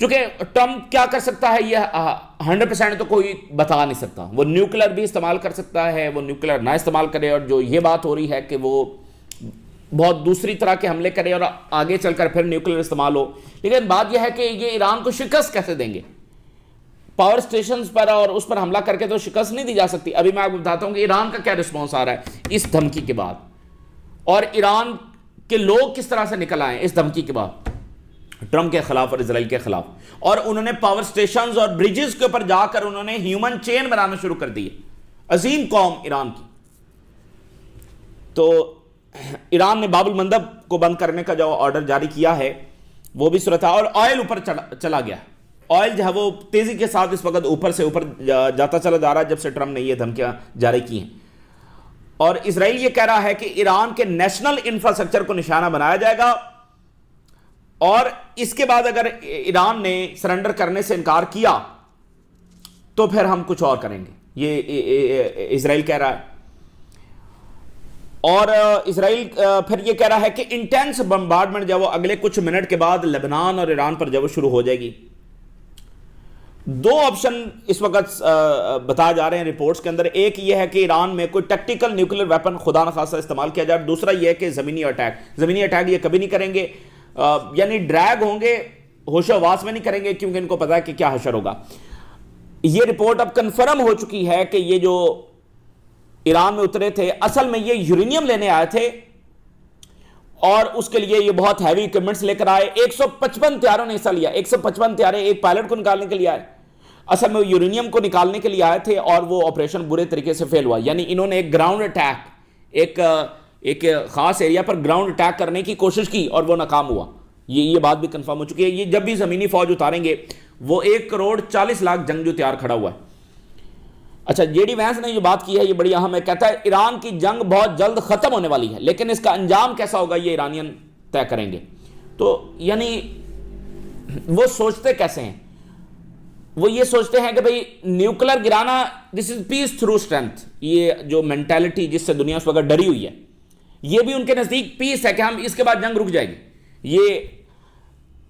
چونکہ ٹرمپ کیا کر سکتا ہے یہ 100% تو کوئی بتا نہیں سکتا. وہ نیوکلر بھی استعمال کر سکتا ہے, وہ نیوکلر نہ استعمال کرے, اور جو یہ بات ہو رہی ہے کہ وہ بہت دوسری طرح کے حملے کرے اور آگے چل کر پھر نیوکلر استعمال ہو. لیکن بات یہ ہے کہ یہ ایران کو شکست کیسے دیں گے؟ پاور سٹیشنز پر اور اس پر حملہ کر کے تو شکست نہیں دی جا سکتی. ابھی میں آپ کو بتاتا ہوں کہ ایران کا کیا رسپانس آ رہا ہے اس دھمکی کے بعد, اور ایران کے لوگ کس طرح سے نکل آئے اس دھمکی کے بعد ٹرمپ کے خلاف اور اسرائیل کے خلاف. اور انہوں نے پاور سٹیشنز اور بریجز کے اوپر جا کر انہوں نے ہیومن چین بنانا شروع کر دی. عظیم قوم ایران کی. تو ایران نے باب المندب کو بند کرنے کا جو آرڈر جاری کیا ہے وہ بھی صورت ہے, اور آئل اوپر چلا گیا. آئل جو ہے وہ تیزی کے ساتھ اس وقت اوپر سے اوپر جاتا چلا جا رہا ہے جب سے ٹرمپ نے یہ دھمکیاں جاری کی ہیں. اور اسرائیل یہ کہہ رہا ہے کہ ایران کے نیشنل انفراسٹرکچر کو نشانہ بنایا جائے گا, اور اس کے بعد اگر ایران نے سرنڈر کرنے سے انکار کیا تو پھر ہم کچھ اور کریں گے, یہ اسرائیل کہہ رہا ہے. اور اسرائیل پھر یہ کہہ رہا ہے کہ انٹینس بمبارڈمنٹ جو وہ اگلے کچھ منٹ کے بعد لبنان اور ایران پر جو وہ شروع ہو جائے گی. دو آپشن اس وقت بتائے جا رہے ہیں رپورٹس کے اندر. ایک یہ ہے کہ ایران میں کوئی ٹیکٹیکل نیوکلیر ویپن خدا نخواستہ استعمال کیا جائے. دوسرا یہ ہے کہ زمینی اٹیک یہ کبھی نہیں کریں گے, یعنی ڈریگ ہوں گے, ہوش و حواس میں نہیں کریں گے, کیونکہ ان کو پتا ہے کہ کیا حشر ہوگا. یہ رپورٹ اب کنفرم ہو چکی ہے کہ یہ جو ایران میں اترے تھے اصل میں یہ یورینیم لینے آئے تھے, اور اس کے لیے یہ بہت ہیوی ایکوپمنٹس لے کر آئے. 155 طیاروں نے حصہ لیا, 155 طیارے ایک پائلٹ کو نکالنے کے لیے آئے. اصل میں وہ یورینیم کو نکالنے کے لیے آئے تھے, اور وہ آپریشن برے طریقے سے فیل ہوا. یعنی انہوں نے ایک گراؤنڈ اٹیک, ایک خاص ایریا پر گراؤنڈ اٹیک کرنے کی کوشش کی اور وہ ناکام ہوا. یہ بات بھی کنفرم ہو چکی ہے. یہ جب بھی زمینی فوج اتاریں گے وہ 1,40,00,000 جنگجو تیار کھڑا ہوا ہے. اچھا, جے ڈی وینس نے جو بات کی ہے یہ بڑی اہم ہے. کہتا ہے ایران کی جنگ بہت جلد ختم ہونے والی ہے, لیکن اس کا انجام کیسا ہوگا یہ ایرانین طے کریں گے. تو یعنی وہ سوچتے کیسے ہیں؟ وہ یہ سوچتے ہیں کہ بھئی نیوکلر گرانا دس از پیس تھرو اسٹرینتھ. یہ جو مینٹالٹی جس سے دنیا اس وقت ڈری ہوئی ہے, یہ بھی ان کے نزدیک پیس ہے کہ ہم اس کے بعد جنگ رک جائے گی. یہ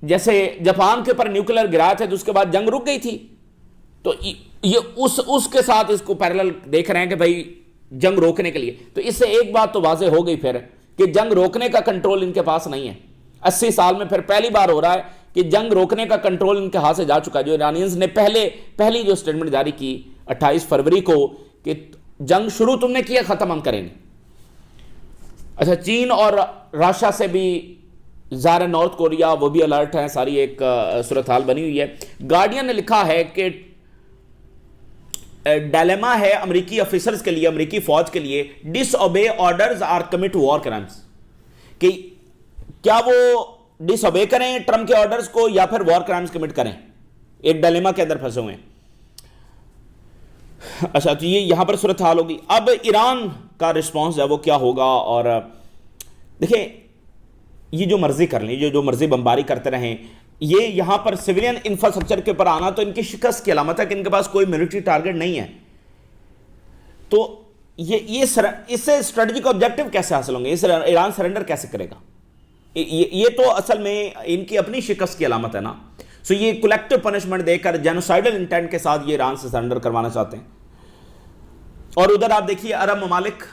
جیسے جاپان کے اوپر نیوکلر گرایا تھا تو اس کے بعد جنگ رک گئی تھی, تو یہ اس کے ساتھ اس کو پیرلل دیکھ رہے ہیں کہ بھئی جنگ روکنے کے لیے. تو اس سے ایک بات تو واضح ہو گئی پھر کہ جنگ روکنے کا کنٹرول ان کے پاس نہیں ہے. 80 سال میں پھر پہلی بار ہو رہا ہے کہ جنگ روکنے کا کنٹرول ان کے ہاتھ سے جا چکا ہے. جو ایرانینز نے پہلی جو سٹیٹمنٹ جاری کی 28 فروری کو کہ جنگ شروع تم نے کیا, ختم ہم کریں گے. اچھا, چین اور راشیا سے بھی ظاہر ہے, نارتھ کوریا وہ بھی الرٹ ہیں. ساری ایک صورتحال بنی ہوئی ہے. گارڈین نے لکھا ہے کہ ڈائلیما ہے امریکی افیسرز کے لیے, امریکی فوج کے لیے, disobey orders or commit war crimes, کہ کیا وہ ڈس اوبے کریں ٹرمپ کے آرڈرز کو یا پھر وار کرائمز کمٹ کریں. ایک ڈائلیما کے اندر پھنسے ہوئے ہیں. اچھا, تو یہ یہاں پر صورتحال ہوگی. اب ایران کا رسپانس ہے وہ کیا ہوگا؟ اور دیکھیں, یہ جو مرضی کر لیں, یہ جو مرضی بمباری کرتے رہیں, یہ یہاں پر سویلین انفراسٹرکچر کے اوپر آنا تو ان کی شکست کی علامت ہے کہ ان کے پاس کوئی ملٹری ٹارگٹ نہیں ہے. تو یہ اس سے اسٹریٹجک آبجیکٹو کیسے حاصل ہوں گے؟ ایران سرنڈر کیسے کرے گا؟ یہ تو اصل میں ان کی اپنی شکست کی علامت ہے نا. سو یہ کولیکٹیو پنشمنٹ دے کر جینوسائیڈل انٹینٹ کے ساتھ یہ ایران سے سرنڈر کروانا چاہتے ہیں. اور ادھر آپ دیکھیے عرب ممالک,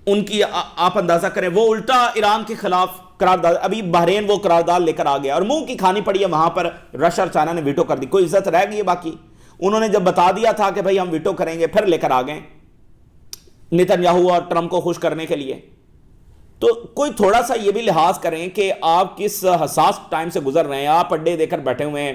ان کی آپ اندازہ کریں, وہ الٹا ایران کے خلاف قرارداد, ابھی بحرین وہ قرارداد لے کر آ گیا اور منہ کی کھانی پڑی ہے وہاں پر. رشیا اور چائنا نے ویٹو کر دی, کوئی عزت رہ گئی ہے باقی؟ انہوں نے جب بتا دیا تھا کہ بھائی ہم ویٹو کریں گے, پھر لے کر آ گئے نیتن یاہو اور ٹرمپ کو خوش کرنے کے لیے. تو کوئی تھوڑا سا یہ بھی لحاظ کریں کہ آپ کس حساس ٹائم سے گزر رہے ہیں. آپ اڈے دے کر بیٹھے ہوئے ہیں,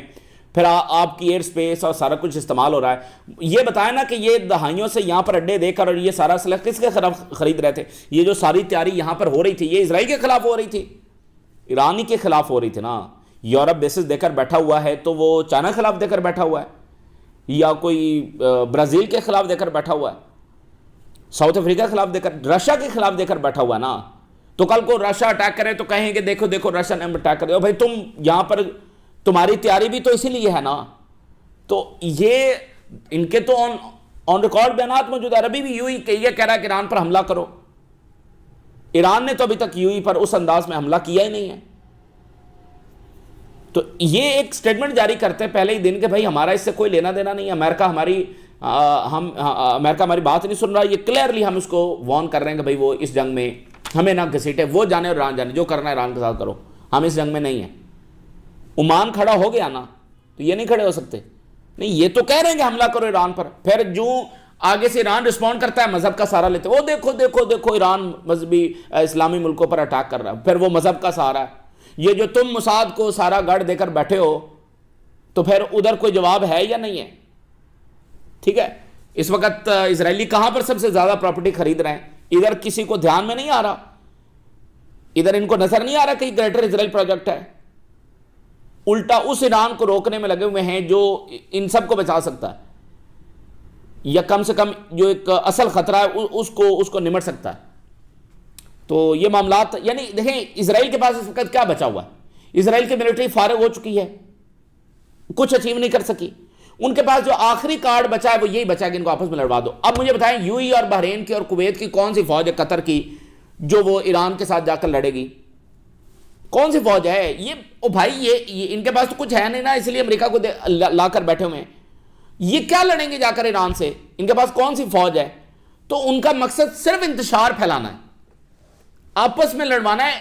پھر آپ کی ایئر سپیس اور سارا کچھ استعمال ہو رہا ہے. یہ بتائیں نا کہ یہ دہائیوں سے یہاں پر اڈے دے کر اور یہ سارا اسلحہ کس کے خلاف خرید رہے تھے؟ یہ جو ساری تیاری یہاں پر ہو رہی تھی یہ اسرائیل کے خلاف ہو رہی تھی, ایرانی کے خلاف ہو رہی تھی نا. یورپ بیسز دے کر بیٹھا ہوا ہے تو وہ چائنا کے خلاف دے کر بیٹھا ہوا ہے, یا کوئی برازیل کے خلاف دے کر بیٹھا ہوا ہے, ساؤتھ افریقہ کے خلاف دے کر, رشیا کے خلاف دے کر بیٹھا ہوا ہے نا. تو کل کو رشیا اٹیک کرے تو کہیں گے دیکھو دیکھو رشیا نے اٹیک کرے. بھائی تم یہاں پر تمہاری تیاری بھی تو اسی لیے ہے نا. تو یہ ان کے تو آن ریکارڈ بیانات موجود ہے. عربی بھی یو ہی یہ کہہ رہا ہے کہ ایران پر حملہ کرو. ایران نے تو ابھی تک یو ہی پر اس انداز میں حملہ کیا ہی نہیں ہے. تو یہ ایک سٹیٹمنٹ جاری کرتے ہیں پہلے ہی دن کہ بھائی ہمارا اس سے کوئی لینا دینا نہیں ہے، امریکہ ہماری بات نہیں سن رہا. یہ کلیئرلی ہم اس کو وارن کر رہے ہیں کہ بھائی وہ اس جنگ میں ہمیں نہ گھسیٹے، وہ جانے اور ایران جانے، جو کرنا ہے ایران کے ساتھ کرو، ہم اس جنگ میں نہیں ہیں. عمان کھڑا ہو گیا نا تو یہ نہیں کھڑے ہو سکتے. نہیں، یہ تو کہہ رہے ہیں کہ حملہ کرو ایران پر، پھر جو آگے سے ایران رسپونڈ کرتا ہے مذہب کا سہارا لیتے، وہ دیکھو دیکھو دیکھو ایران مذہبی اسلامی ملکوں پر اٹیک کر رہا ہے، پھر وہ مذہب کا سہارا ہے. یہ جو تم موساد کو سارا گڑھ دے کر بیٹھے ہو تو پھر ادھر کوئی جواب ہے یا نہیں ہے؟ ٹھیک ہے. اس وقت اسرائیلی کہاں پر سب سے زیادہ پراپرٹی خرید رہے ہیں؟ ادھر کسی کو دھیان میں نہیں آ رہا، ادھر ان کو نظر نہیں آ رہا کہ گریٹر اسرائیل پروجیکٹ ہے. الٹا اس ایران کو روکنے میں لگے ہوئے ہیں جو ان سب کو بچا سکتا ہے، یا کم سے کم جو ایک اصل خطرہ ہے اس کو نمٹ سکتا ہے. تو یہ معاملات، یعنی دیکھیں اسرائیل کے پاس اس وقت کیا بچا ہوا ہے؟ اسرائیل کی ملٹری فارغ ہو چکی ہے، کچھ اچیو نہیں کر سکی. ان کے پاس جو آخری کارڈ بچا ہے وہ یہی بچا ہے کہ ان کو آپس میں لڑوا دو. اب مجھے بتائیں یو ای اور بحرین کی اور کویت کی کون سی فوج ہے، قطر کی، جو وہ ایران کے ساتھ جا کر لڑے گی؟ کون سی فوج ہے یہ؟ او بھائی یہ ان کے پاس تو کچھ ہے نہیں نا، اس لیے امریکہ کو لا کر بیٹھے ہوئے ہیں. یہ کیا لڑیں گے جا کر ایران سے؟ ان کے پاس کون سی فوج ہے؟ تو ان کا مقصد صرف انتشار پھیلانا ہے، آپس میں لڑوانا ہے،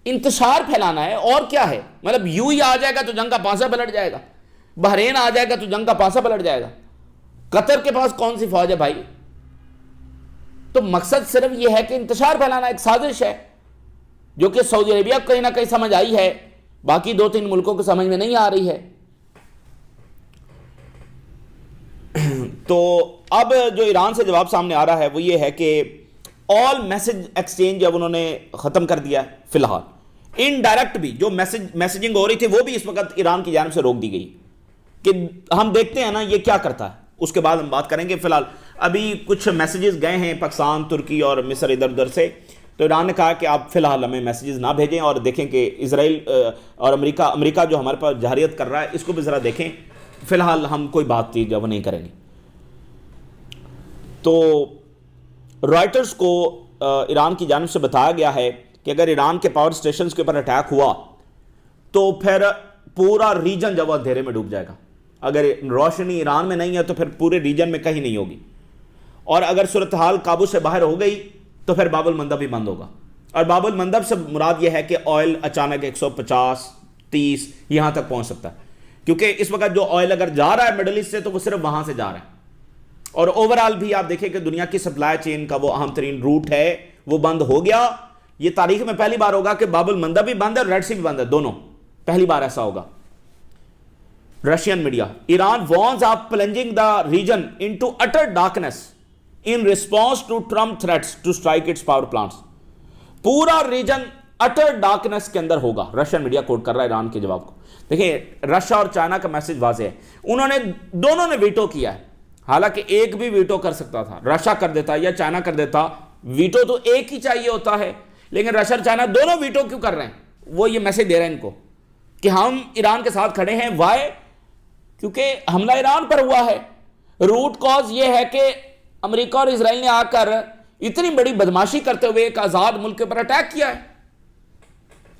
انتشار پھیلانا ہے. اور کیا ہے؟ مطلب یو ہی آ جائے گا تو جنگ کا پانسا پلٹ جائے گا، بحرین آ جائے گا تو جنگ کا پانسا پلٹ جائے گا. قطر کے پاس کون سی فوج ہے بھائی؟ تو مقصد صرف یہ ہے کہ انتشار پھیلانا. ایک سازش ہے جو کہ سعودی عربیہ کو کہیں نہ کہیں سمجھ آئی ہے، باقی 2-3 ملکوں کو سمجھ میں نہیں آ رہی ہے. تو اب جو ایران سے جواب سامنے آ رہا ہے وہ یہ ہے کہ آل میسج ایکسچینج اب انہوں نے ختم کر دیا ہے فی الحال. انڈائریکٹ بھی جو میسجنگ ہو رہی تھی وہ بھی اس وقت ایران کی جانب سے روک دی گئی. کہ ہم دیکھتے ہیں نا یہ کیا کرتا ہے، اس کے بعد ہم بات کریں گے. فی الحال ابھی کچھ میسیجز گئے ہیں پاکستان، ترکی اور مصر ادھر ادھر سے، تو ایران نے کہا کہ آپ فی الحال ہمیں میسیجز نہ بھیجیں اور دیکھیں کہ اسرائیل اور امریکہ جو ہمارے پاس جارحیت کر رہا ہے اس کو بھی ذرا دیکھیں. فی الحال ہم کوئی بات تھی جو وہ نہیں کریں گے. تو رائٹرز کو ایران کی جانب سے بتایا گیا ہے کہ اگر ایران کے پاور سٹیشنز کے اوپر اٹیک ہوا تو پھر پورا ریجن جو اندھیرے میں ڈوب جائے گا. اگر روشنی ایران میں نہیں ہے تو پھر پورے ریجن میں کہیں نہیں ہوگی، اور اگر صورتحال قابو سے باہر ہو گئی تو پھر باب المندب بھی بند ہوگا. اور باب المندب سے مراد یہ ہے کہ آئل اچانک 150-30 یہاں تک پہنچ سکتا ہے، کیونکہ اس وقت جو آئل اگر جا رہا ہے مڈل ایسٹ سے تو وہ صرف وہاں سے جا رہا ہے. اور اوورآل بھی آپ دیکھیں کہ دنیا کی سپلائی چین کا وہ اہم ترین روٹ ہے وہ بند ہو گیا. یہ تاریخ میں پہلی بار ہوگا کہ باب المندب بھی بند ہے اور ریڈ سی بھی بند ہے، دونوں پہلی بار ایسا ہوگا. Russian media: Iran warns of plunging the region into utter darkness in response to Trump threats to strike its power plants. پورا ریجن اٹر ڈارکنس کے اندر ہوگا. رشین میڈیا کوٹ کر رہا ہے ایران کے جواب کو. دیکھیں رشیا اور چائنا کا میسج واضح ہے، دونوں نے ویٹو کیا ہے. حالانکہ ایک بھی ویٹو کر سکتا تھا، رشیا کر دیتا یا چائنا کر دیتا. ویٹو تو ایک ہی چاہیے ہوتا ہے، لیکن رشیا اور چائنا دونوں ویٹو کیوں کر رہے ہیں؟ وہ یہ میسج دے رہے ہیں ان کو کہ ہم ایران کے ساتھ کھڑے ہیں. وائے؟ کیونکہ حملہ ایران پر ہوا ہے. روٹ کاز یہ ہے کہ امریکہ اور اسرائیل نے آ کر اتنی بڑی بدماشی کرتے ہوئے ایک آزاد ملک کے اوپر اٹیک کیا ہے.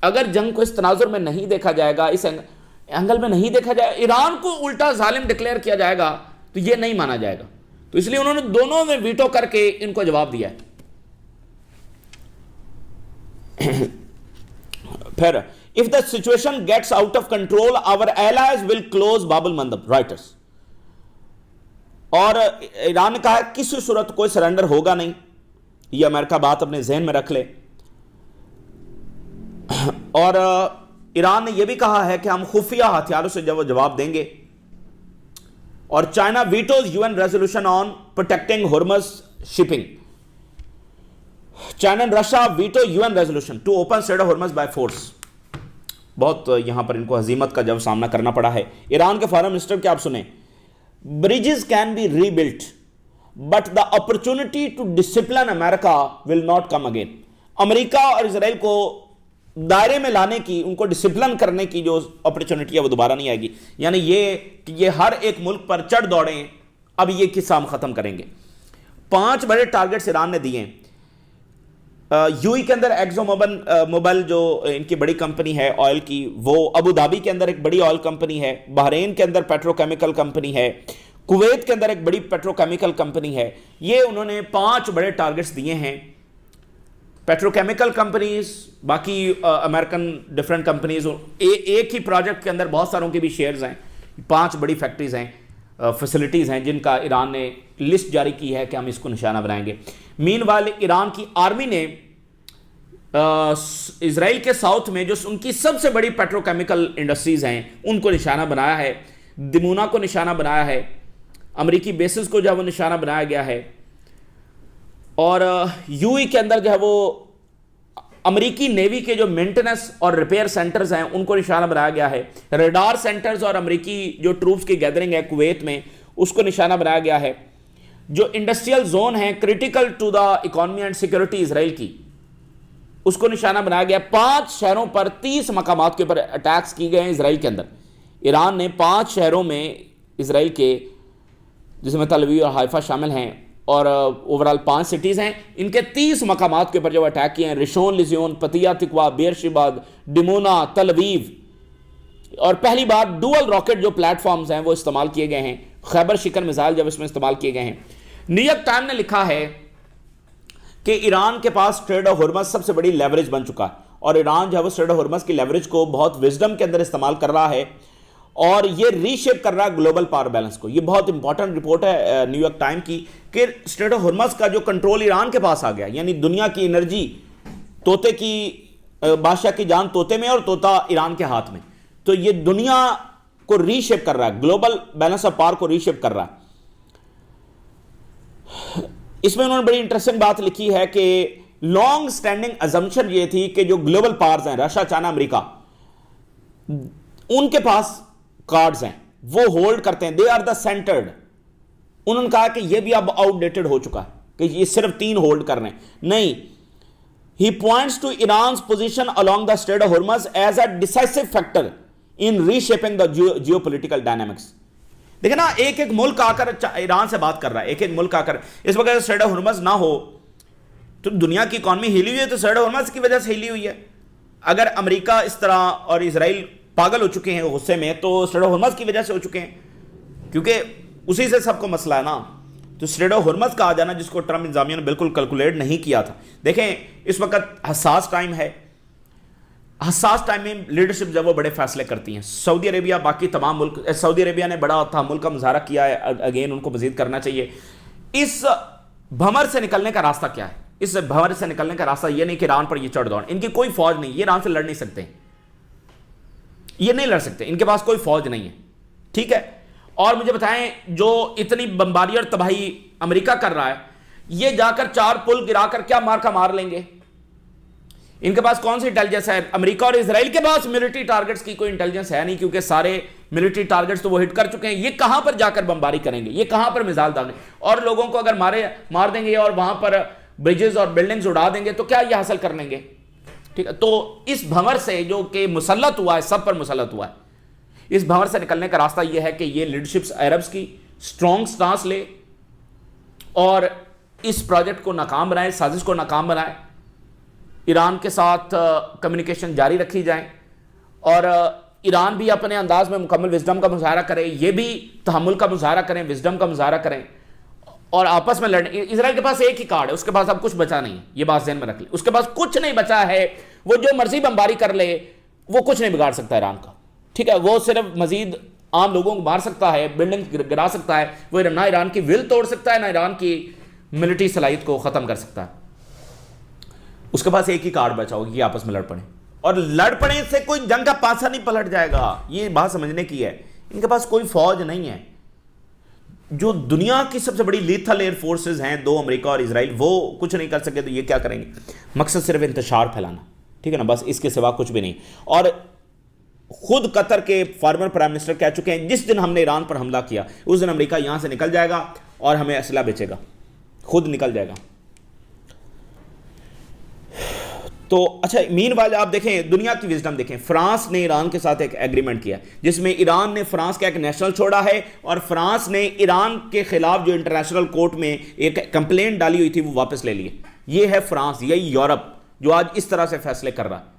اگر جنگ کو اس تناظر میں نہیں دیکھا جائے گا، اس اینگل میں نہیں دیکھا جائے گا، ایران کو الٹا ظالم ڈکلیئر کیا جائے گا تو یہ نہیں مانا جائے گا. تو اس لیے انہوں نے دونوں میں ویٹو کر کے ان کو جواب دیا ہے. پھر if the situation gets out of control our allies will close باب المندب. رائٹرز. اور ایران نے کہا کسی صورت کوئی سرنڈر ہوگا نہیں. یہ امریکہ بات اپنے ذہن میں رکھ لے. اور ایران نے یہ بھی کہا ہے کہ ہم خفیہ ہتھیاروں سے جواب دیں گے. اور China vetoes UN resolution on protecting Hormuz shipping. China and Russia veto UN resolution to open strait of Hormuz by force. بہت یہاں پر ان کو ہزیمت کا جب سامنا کرنا پڑا ہے. ایران کے فارن منسٹر کے آپ سنیں: bridges can be rebuilt but the opportunity to discipline America will not come again. امریکہ اور اسرائیل کو دائرے میں لانے کی، ان کو ڈسپلن کرنے کی جو اپرچونٹی ہے وہ دوبارہ نہیں آئے گی. یعنی یہ کہ یہ ہر ایک ملک پر چڑھ دوڑیں، اب یہ قصہ ہم ختم کریں گے. 5 بڑے ٹارگٹس ایران نے دیے ہیں. یو ای کے اندر ایکزو موبل جو ان کی بڑی کمپنی ہے آئل کی، وہ ابو دھابی کے اندر ایک بڑی آئل کمپنی ہے، بحرین کے اندر پیٹرو کیمیکل کمپنی ہے، کویت کے اندر ایک بڑی پیٹرو کیمیکل کمپنی ہے. یہ انہوں نے 5 بڑے ٹارگٹس دیے ہیں. پیٹرو کیمیکل کمپنیز، باقی امریکن ڈیفرنٹ کمپنیز، ایک ہی پروجیکٹ کے اندر بہت ساروں کے بھی شیئرز ہیں. 5 بڑی فیکٹریز ہیں، فیسلٹیز ہیں جن کا ایران نے لسٹ جاری کی ہے کہ ہم اس کو نشانہ بنائیں گے. مین وائل ایران کی آرمی نے اسرائیل کے ساؤتھ میں جو ان کی سب سے بڑی پیٹرو کیمیکل انڈسٹریز ہیں ان کو نشانہ بنایا ہے. دمونا کو نشانہ بنایا ہے، امریکی بیسز کو جو ہے وہ نشانہ بنایا گیا ہے. اور یو ای کے اندر جو ہے وہ امریکی نیوی کے جو مینٹننس اور ریپیئر سینٹرز ہیں ان کو نشانہ بنایا گیا ہے. ریڈار سینٹرز اور امریکی جو ٹروپس کی گیدرنگ ہے کویت میں اس کو نشانہ بنایا گیا ہے. جو انڈسٹریل زون ہیں critical to the economy and security Israel کی، اس کو نشانہ بنایا گیا. 5 شہروں پر 30 مقامات کے اوپر اٹیکس کی گئے ہیں اسرائیل کے اندر. ایران نے 5 شہروں میں اسرائیل کے، جس میں تل ابیب اور حائفہ شامل ہیں، اور اوورال 5 سٹیز ہیں، ان کے 30 مقامات کے اوپر جو اٹیک کیے ہیں. رشون، لزیون، پتیا تکوا، بیر شبا، ڈمونا، تل ابیب. اور پہلی بار ڈوئل راکٹ جو پلیٹ فارمز ہیں وہ استعمال کیے گئے ہیں. خیبر شکن میزائل جب اس میں استعمال کیے گئے ہیں. نیو یارک ٹائم نے لکھا ہے کہ ایران کے پاس ٹریڈ آف ہرمز سب سے بڑی لیوریج بن چکا ہے، اور ایران جو ہے وہ ٹریڈ آف ہرمز کی لیوریج کو بہت وزڈم کے اندر استعمال کر رہا ہے، اور یہ ری شیپ کر رہا ہے گلوبل پاور بیلنس کو. یہ بہت امپورٹنٹ رپورٹ ہے نیو یارک ٹائم کی کہ اسٹریٹ آف ہرمز کا جو کنٹرول ایران کے پاس آ گیا، یعنی دنیا کی انرجی طوطے کی، بادشاہ کی جان طوطے میں اور طوطا ایران کے ہاتھ میں. تو یہ دنیا کو ری شیپ کر رہا ہے، گلوبل بیلنس آف پاور کو ری شیپ کر رہا ہے. اس میں انہوں نے بڑی انٹرسٹنگ بات لکھی ہے کہ لانگ سٹینڈنگ ازمپشن یہ تھی کہ جو گلوبل پاورز ہیں، رشیا، چائنا، امریکہ، ان کے پاس کارڈز ہیں، وہ ہولڈ کرتے ہیں، دے آر دا سینٹرڈ. انہوں نے کہا کہ یہ بھی اب آؤٹ ڈیٹڈ ہو چکا ہے کہ یہ صرف 3 ہولڈ کر رہے ہیں. نہیں، ہی points to Iran's position along the Strait of Hormuz as a decisive factor in reshaping the geopolitical dynamics. دیکھیں نا، ایک ملک آ کر ایران سے بات کر رہا ہے، ایک ملک آ کر، اس وقت اسٹریٹ آف ہرمز نہ ہو تو دنیا کی اکانومی ہلی ہوئی ہے، تو اسٹریٹ آف ہرمز کی وجہ سے ہلی ہوئی ہے. اگر امریکہ اس طرح اور اسرائیل پاگل ہو چکے ہیں غصے میں، تو اسٹریٹ آف ہرمز کی وجہ سے ہو چکے ہیں، کیونکہ اسی سے سب کو مسئلہ ہے نا. تو اسٹریٹ آف ہرمز کا آ جانا، جس کو ٹرمپ انتظامیہ نے بالکل کیلکولیٹ نہیں کیا تھا. دیکھیں اس وقت حساس ٹائم ہے، حساس ٹائم میں لیڈرشپ جب وہ بڑے فیصلے کرتی ہیں. سعودی عربیہ، باقی تمام ملک، سعودی عربیہ نے بڑا تحمل کا مظاہرہ کیا ہے، اگین ان کو مزید کرنا چاہیے. اس بھمر سے نکلنے کا راستہ کیا ہے؟ اس بھمر سے نکلنے کا راستہ یہ نہیں کہ ایران پر یہ چڑھ دوڑ. ان کی کوئی فوج نہیں، یہ ایران سے لڑ نہیں سکتے، یہ نہیں لڑ سکتے، ان کے پاس کوئی فوج نہیں ہے، ٹھیک ہے. اور مجھے بتائیں، جو اتنی بمباری اور تباہی امریکہ کر رہا ہے، یہ جا کر 4 پل گرا کر کیا مار کا مار لیں گے؟ ان کے پاس کون سی انٹیلیجنس ہے؟ امریکہ اور اسرائیل کے پاس ملٹری ٹارگٹس کی کوئی انٹیلیجنس ہے نہیں، کیونکہ سارے ملٹری ٹارگٹس تو وہ ہٹ کر چکے ہیں. یہ کہاں پر جا کر بمباری کریں گے؟ یہ کہاں پر میزائل داغیں گے؟ اور لوگوں کو اگر مار دیں گے اور وہاں پر برجز اور بلڈنگز اڑا دیں گے تو کیا یہ حاصل کر لیں گے؟ ٹھیک ہے. تو اس بھنور سے جو کہ مسلط ہوا ہے، سب پر مسلط ہوا ہے، اس بھنور سے نکلنے کا راستہ یہ ہے کہ یہ لیڈرشپ عربز کی اسٹرانگ سٹانس لے اور اس پروجیکٹ کو ناکام بنائے، سازش کو ناکام بنائے. ایران کے ساتھ کمیونیکیشن جاری رکھی جائیں، اور ایران بھی اپنے انداز میں مکمل وزڈم کا مظاہرہ کرے، یہ بھی تحمل کا مظاہرہ کریں، وزڈم کا مظاہرہ کریں، اور آپس میں لڑیں. اسرائیل کے پاس ایک ہی کارڈ ہے، اس کے پاس اب کچھ بچا نہیں ہے، یہ بات ذہن میں رکھ لیں. اس کے پاس کچھ نہیں بچا ہے، وہ جو مرضی بمباری کر لے وہ کچھ نہیں بگاڑ سکتا ایران کا، ٹھیک ہے. وہ صرف مزید عام لوگوں کو مار سکتا ہے، بلڈنگ گرا سکتا ہے، وہ نہ ایران کی ول توڑ سکتا ہے، نہ ایران کی ملٹری صلاحیت کو ختم کر سکتا ہے. اس کے پاس ایک ہی کارڈ بچا ہوگا کہ آپس میں لڑ پڑیں، اور لڑ پڑیں سے کوئی جنگ کا پاسا نہیں پلٹ جائے گا. یہ بات سمجھنے کی ہے. ان کے پاس کوئی فوج نہیں ہے. جو دنیا کی سب سے بڑی لیتھل ایئر فورسز ہیں، 2 امریکہ اور اسرائیل، وہ کچھ نہیں کر سکے تو یہ کیا کریں گے؟ مقصد صرف انتشار پھیلانا، ٹھیک ہے نا، بس اس کے سوا کچھ بھی نہیں. اور خود قطر کے فارمر پرائم منسٹر کہہ چکے ہیں جس دن ہم نے ایران پر حملہ کیا اس دن امریکہ یہاں سے نکل جائے گا اور ہمیں اسلحہ بیچے گا، خود نکل جائے گا. تو اچھا، مین وائل آپ دیکھیں دنیا کی وزڈم دیکھیں. فرانس نے ایران کے ساتھ ایک ایگریمنٹ کیا جس میں ایران نے فرانس کا ایک نیشنل چھوڑا ہے، اور فرانس نے ایران کے خلاف جو انٹرنیشنل کورٹ میں ایک کمپلینٹ ڈالی ہوئی تھی وہ واپس لے لی ہے. یہ ہے فرانس، یہی یورپ جو آج اس طرح سے فیصلے کر رہا ہے.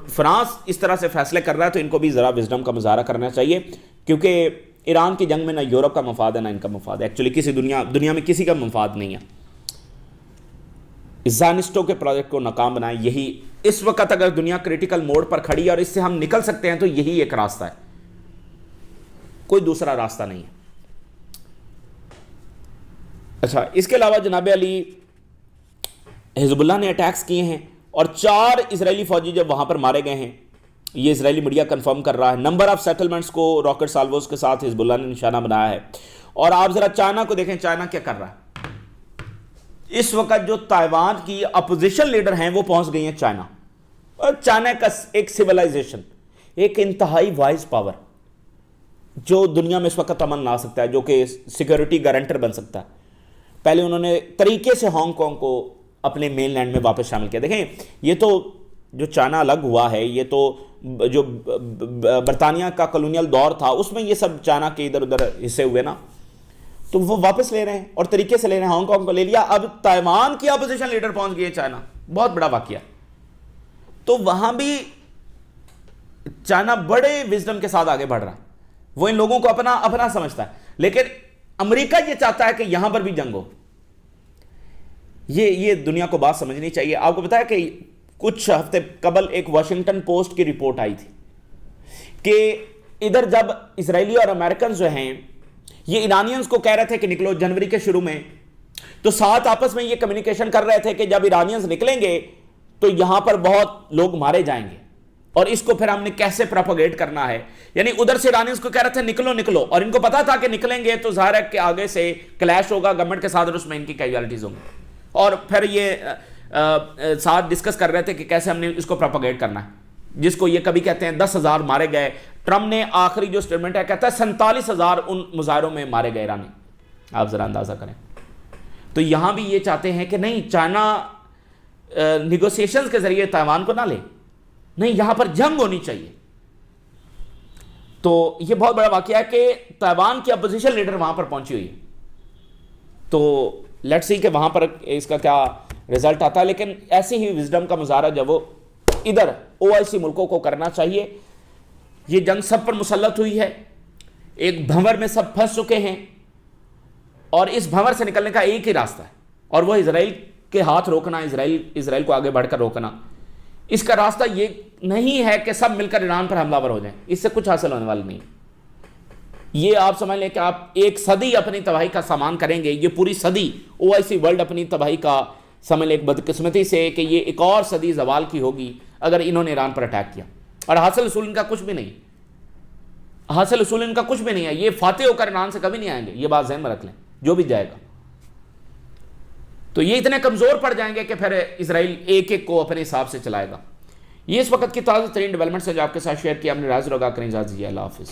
فرانس اس طرح سے فیصلے کر رہا ہے تو ان کو بھی ذرا وزڈم کا مظاہرہ کرنا چاہیے، کیونکہ ایران کی جنگ میں نہ یورپ کا مفاد ہے نہ ان کا مفاد ہے. ایکچولی کسی دنیا میں کسی کا مفاد نہیں ہے. زائنسٹوں کے پروجیکٹ کو ناکام بنائیں، یہی اس وقت اگر دنیا کریٹیکل موڈ پر کھڑی ہے اور اس سے ہم نکل سکتے ہیں تو یہی ایک راستہ ہے، کوئی دوسرا راستہ نہیں ہے. اچھا، اس کے علاوہ جناب علی حزب اللہ نے اٹیکس کیے ہیں اور 4 اسرائیلی فوجی جب وہاں پر مارے گئے ہیں، یہ اسرائیلی میڈیا کنفرم کر رہا ہے. نمبر آف سیٹلمنٹس کو راکٹ سالوز کے ساتھ حزب اللہ نے نشانہ بنایا ہے. اور آپ ذرا چائنا کو دیکھیں، چائنا کیا کر رہا ہے اس وقت. جو تائیوان کی اپوزیشن لیڈر ہیں وہ پہنچ گئی ہیں چائنا. اور چائنا کا ایک سیولائزیشن، ایک انتہائی وائز پاور جو دنیا میں اس وقت امن لا سکتا ہے، جو کہ سیکیورٹی گارنٹر بن سکتا ہے. پہلے انہوں نے طریقے سے ہانگ کانگ کو اپنے مین لینڈ میں واپس شامل کیا. دیکھیں، یہ تو جو چائنا الگ ہوا ہے، یہ تو جو برطانیہ کا کالونیل دور تھا اس میں یہ سب چائنا کے ادھر ادھر حصے ہوئے نا، تو وہ واپس لے رہے ہیں اور طریقے سے لے رہے ہیں. ہانگ کانگ کو لے لیا، اب تائیوان کی اپوزیشن لیڈر پہنچ گئی ہے چائنا. بہت بڑا واقعہ. تو وہاں بھی چائنا بڑے وزڈم کے ساتھ آگے بڑھ رہا ہے. وہ ان لوگوں کو اپنا سمجھتا ہے، لیکن امریکہ یہ چاہتا ہے کہ یہاں پر بھی جنگ ہو. یہ دنیا کو بات سمجھنی چاہیے. آپ کو بتایا کہ کچھ ہفتے قبل ایک واشنگٹن پوسٹ کی رپورٹ آئی تھی کہ ادھر جب اسرائیلی اور امریکن جو ہیں یہ ایرانینز کو کہہ رہے تھے کہ نکلو جنوری کے شروع میں، تو ساتھ آپس میں یہ کمیونیکیشن کر رہے تھے کہ جب ایرانینز نکلیں گے تو یہاں پر بہت لوگ مارے جائیں گے اور اس کو پھر ہم نے کیسے پروپیگیٹ کرنا ہے. یعنی ادھر سے ایرانینز کو کہہ رہے تھے نکلو، اور ان کو پتا تھا کہ نکلیں گے تو ظاہر ہے کہ آگے سے کلیش ہوگا گورنمنٹ کے ساتھ اور اس میں ان کی کیجوالٹیز ہوں گی. اور پھر یہ ساتھ ڈسکس کر رہے تھے کہ کیسے ہم نے اس کو پروپیگیٹ کرنا ہے، جس کو یہ کبھی کہتے ہیں 10,000 مارے گئے. ٹرمپ نے آخری جو سٹیٹمنٹ ہے کہتا ہے 47,000 ان مظاہروں میں مارے گئے ایرانی. آپ ذرا اندازہ کریں. تو یہاں بھی یہ چاہتے ہیں کہ نہیں، چائنا نیگوسیشنز کے ذریعے تائیوان کو نہ لے، نہیں، یہاں پر جنگ ہونی چاہیے. تو یہ بہت بڑا واقعہ ہے کہ تائیوان کی اپوزیشن لیڈر وہاں پر پہنچی ہوئی ہے. تو لیٹس سی کہ وہاں پر اس کا کیا رزلٹ آتا ہے. لیکن ایسی ہی وزڈم کا مظاہرہ جب وہ ادھر OIC ملکوں کو کرنا چاہیے. یہ جنگ سب پر مسلط ہوئی ہے، ایک بھنور میں سب پھنس چکے ہیں اور اس بھنور سے نکلنے کا ایک ہی راستہ ہے اور وہ اسرائیل کے ہاتھ روکنا، اسرائیل کو آگے بڑھ کر روکنا. اس کا راستہ یہ نہیں ہے کہ سب مل کر ایران پر حملہ ور ہو جائیں، اس سے کچھ حاصل ہونے والا نہیں. یہ آپ سمجھ لیں کہ آپ ایک صدی اپنی تباہی کا سامان کریں گے. یہ پوری صدی OIC ورلڈ اپنی تباہی کا سمجھ لیں ایک بدقسمتی سے کہ یہ ایک اور صدی زوال کی ہوگی اگر انہوں نے ایران پر اٹیک کیا. اور حاصل اصول ان کا کچھ بھی نہیں، ہے. یہ فاتح ہو کر ایران سے کبھی نہیں آئیں گے، یہ بات ذہن میں رکھ لیں. جو بھی جائے گا تو یہ اتنے کمزور پڑ جائیں گے کہ پھر اسرائیل ایک ایک کو اپنے حساب سے چلائے گا. یہ اس وقت کی تازہ ترین ڈیولپمنٹس ہیں جو آپ کے ساتھ شیئر کیا ہم نے. راز رگا کریں اجازت دیجیے. اللہ حافظ.